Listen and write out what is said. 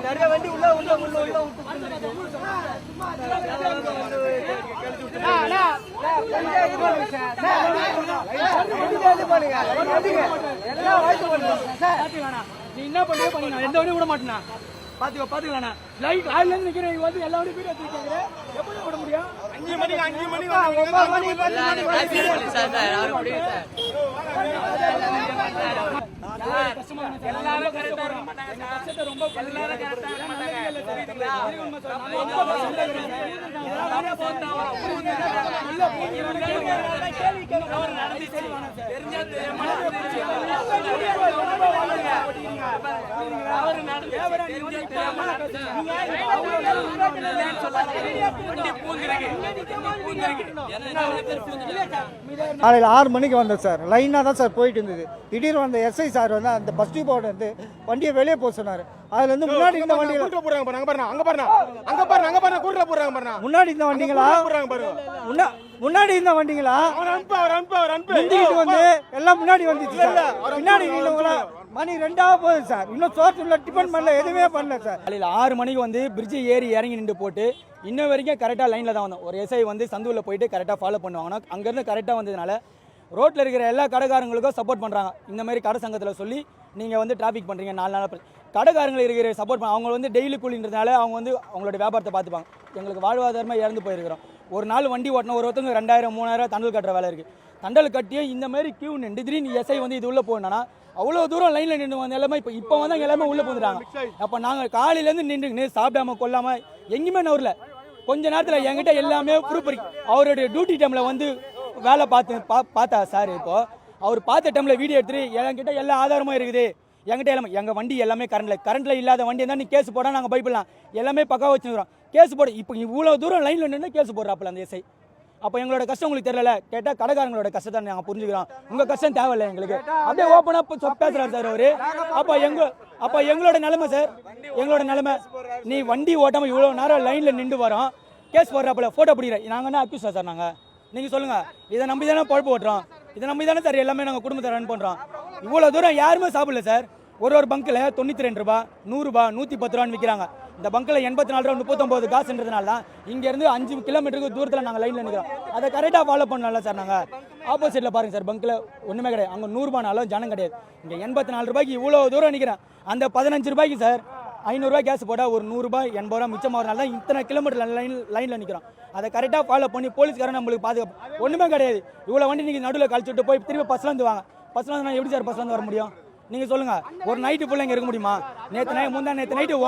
நிறைய வண்டி உள்ள உள்ள உள்ள உள்ள நீ என்ன பண்ணியே பண்ணி எந்த வண்டியும் விட மாட்டேனா பாத்துக்கலாம் லைட் ஆயில இருந்து நிக்கிறேன் வந்து எல்லா வண்டியும் போய் வச்சிருக்காங்க எப்படி விட முடியும் 5 மணிக்கு 9 மணி எல்லாரும் கரெக்டா இருக்க மாட்டாங்க கஷ்டத்தை ரொம்ப எல்லாரும் கரெக்டா இருக்க மாட்டாங்க தெரியுதுங்களா அவர் நடந்து தெரிஞ்சா அவர் நடந்து காலையில் 6 மணிக்கு வந்தோம் சார். லைனாக தான் சார் போயிட்டு இருந்தது. திடீர்னு வந்த எஸ்ஐ சார் வந்து அந்த பஸ் டிப்போட வந்து வண்டியை வெளியே போக சொன்னார். அதுல இருந்து முன்னாடி இந்த வண்டியில் முன்னாடி இந்த வண்டிங்களா முன்னாடி இந்த வண்டிங்களா வந்து எல்லாம் முன்னாடி வந்துச்சு. பின்னாடி மணி 2 போகுது சார். இன்னும் சோர்ஸ் டிஃபன் பண்ணல, எதுவுமே பண்ணல சார். காலையில் 6 மணிக்கு வந்து பிரிட்ஜ் ஏறி இறங்கி நின்று போட்டு இன்னும் வரைக்கும் கரெக்டாக லைனில் தான் வந்தோம். ஒரு எஸ்ஐ வந்து சந்தூரில் போயிட்டு கரெக்டாக ஃபாலோ பண்ணுவாங்கன்னா அங்கேருந்து கரெக்டாக வந்ததுனால ரோட்டில் இருக்கிற எல்லா கடைக்காரங்களுக்கும் சப்போர்ட் பண்ணுறாங்க. இந்த மாதிரி கடை சங்கத்தில் சொல்லி நீங்கள் வந்து டிராஃபிக் பண்ணுறீங்க 4 நாள் கடைக்காரங்களை இருக்கிற சப்போர்ட் பண்ண அவங்க வந்து டெய்லி கூலின்றதுனால அவங்க வந்து அவங்களோட வியாபாரத்தை பார்த்துப்பாங்க. எங்களுக்கு வாழ்வாதாரமாக இறந்து போயிருக்கிறோம். ஒரு நாள் வண்டி ஓட்டணும், ஒருத்தவங்க 2000 3000 தண்டல் கட்டுற வேலை இருக்குது. தண்டல் கட்டியே இந்த மாதிரி கியூ நின்று திடீர்னு எஸ்ஐ வந்து இது உள்ளே போகணுன்னா அவ்வளோ தூரம் லைனில் நின்று வந்து எல்லாமே இப்போ வந்து எல்லாமே உள்ளே போந்துட்டாங்க. அப்போ நாங்கள் காலையிலேருந்து நின்று சாப்பிடாம கொள்ளாமல் எங்கேயுமே நவரில் கொஞ்ச நேரத்தில் என்கிட்ட எல்லாமே ப்ரூஃப் இருக்கு. அவருடைய டியூட்டி டைமில் வந்து வேலை பார்த்தா சார். இப்போது அவர் பார்த்த டைமில் வீடியோ எடுத்துட்டு என்கிட்ட எல்லா ஆதாரமும் இருக்குது. என்கிட்ட எல்லாமே எங்கள் வண்டி எல்லாமே கரண்டில் இல்லாத வண்டி இருந்தால் நீ கேஸ் போட நாங்கள் பயப்படலாம். எல்லாமே பக்காவாக வச்சுருக்கிறோம். கேஸ் போட இப்போ இவ்வளோ தூரம் லைனில் நின்று கேஸ் போடுறாப்புல அந்த எஸ்ஐ. அப்போ எங்களோட கஷ்டம் உங்களுக்கு தெரியல. கேட்டால் கடைக்காரங்களோட கஷ்டத்தை நாங்கள் புரிஞ்சுக்கிறோம். உங்கள் கஷ்டம் தேவையில்லை எங்களுக்கு. அப்படியே ஓப்பனாக பேசுகிறார் சார் அவர். அப்போ எங்களோட நிலைமை சார், எங்களோட நிலைமை நீ வண்டி ஓட்டாமல் இவ்வளோ நேரம் லைனில் நின்று வரோம், கேஸ் போடுறாப்புல ஃபோட்டோ பிடிக்கிறேன். நாங்கள் என்ன அக்யூஸா சார்? நாங்கள் நீங்கள் சொல்லுங்கள். இதை நம்பி தானே பொழப்பு ஓட்டுறோம். இதை நம்பி தானே சார் எல்லாமே நாங்கள் குடும்பத்தை ரன் பண்ணுறோம். இவ்வளோ தூரம் யாருமே சாப்பிடல சார். ஒரு பங்கில் 92 ரூபா 100 ரூபா 110 ரூபான்னு விற்கிறாங்க. இந்த பங்கில் 84 ரூபா 39 காசுன்றதுனால தான் இங்கேருந்து 5 கிலோமீட்டருக்கு தூரத்தில் நாங்கள் லைனில் நிற்கிறோம். அதை கரெக்டாக ஃபாலோ பண்ணல சார். நாங்கள் ஆப்போசிட்டில் பாருங்கள் சார், பங்கில் ஒன்றுமே கிடையாது. அங்கே 100 ரூபானாலும் ஜனம் கிடையாது. இங்கே 84 ரூபாய்க்கு இவ்வளோ தூரம் நிற்கிறேன். அந்த 15 ரூபாய்க்கு சார் 500 ரூபாய் கேஸ் போட்டால் ஒரு 100 ரூபாய் 80 ரூபா மிச்சமாகறனால தான் இத்தனை கிலோமீட்டர் லைனில் நிற்கிறோம். அதை கரெக்டாக ஃபாலோ பண்ணி போலீஸ்காரன் நம்மளுக்கு பாதுகாப்பு ஒன்றுமே கிடையாது. இவ்வளோ வண்டி நீங்கள் நடுவில் கழிச்சுட்டு போய் திருப்பி பஸ்ஸில் வந்து வாங்க. பஸ்ஸில் வந்து நான் எப்படி சார் பஸ்ஸில் வந்து வர முடியும்? நீங்கள் சொல்லுங்கள். ஒரு நைட்டு ஃபுல்லாக இங்கே இருக்க முடியுமா? நேற்று நைட்டு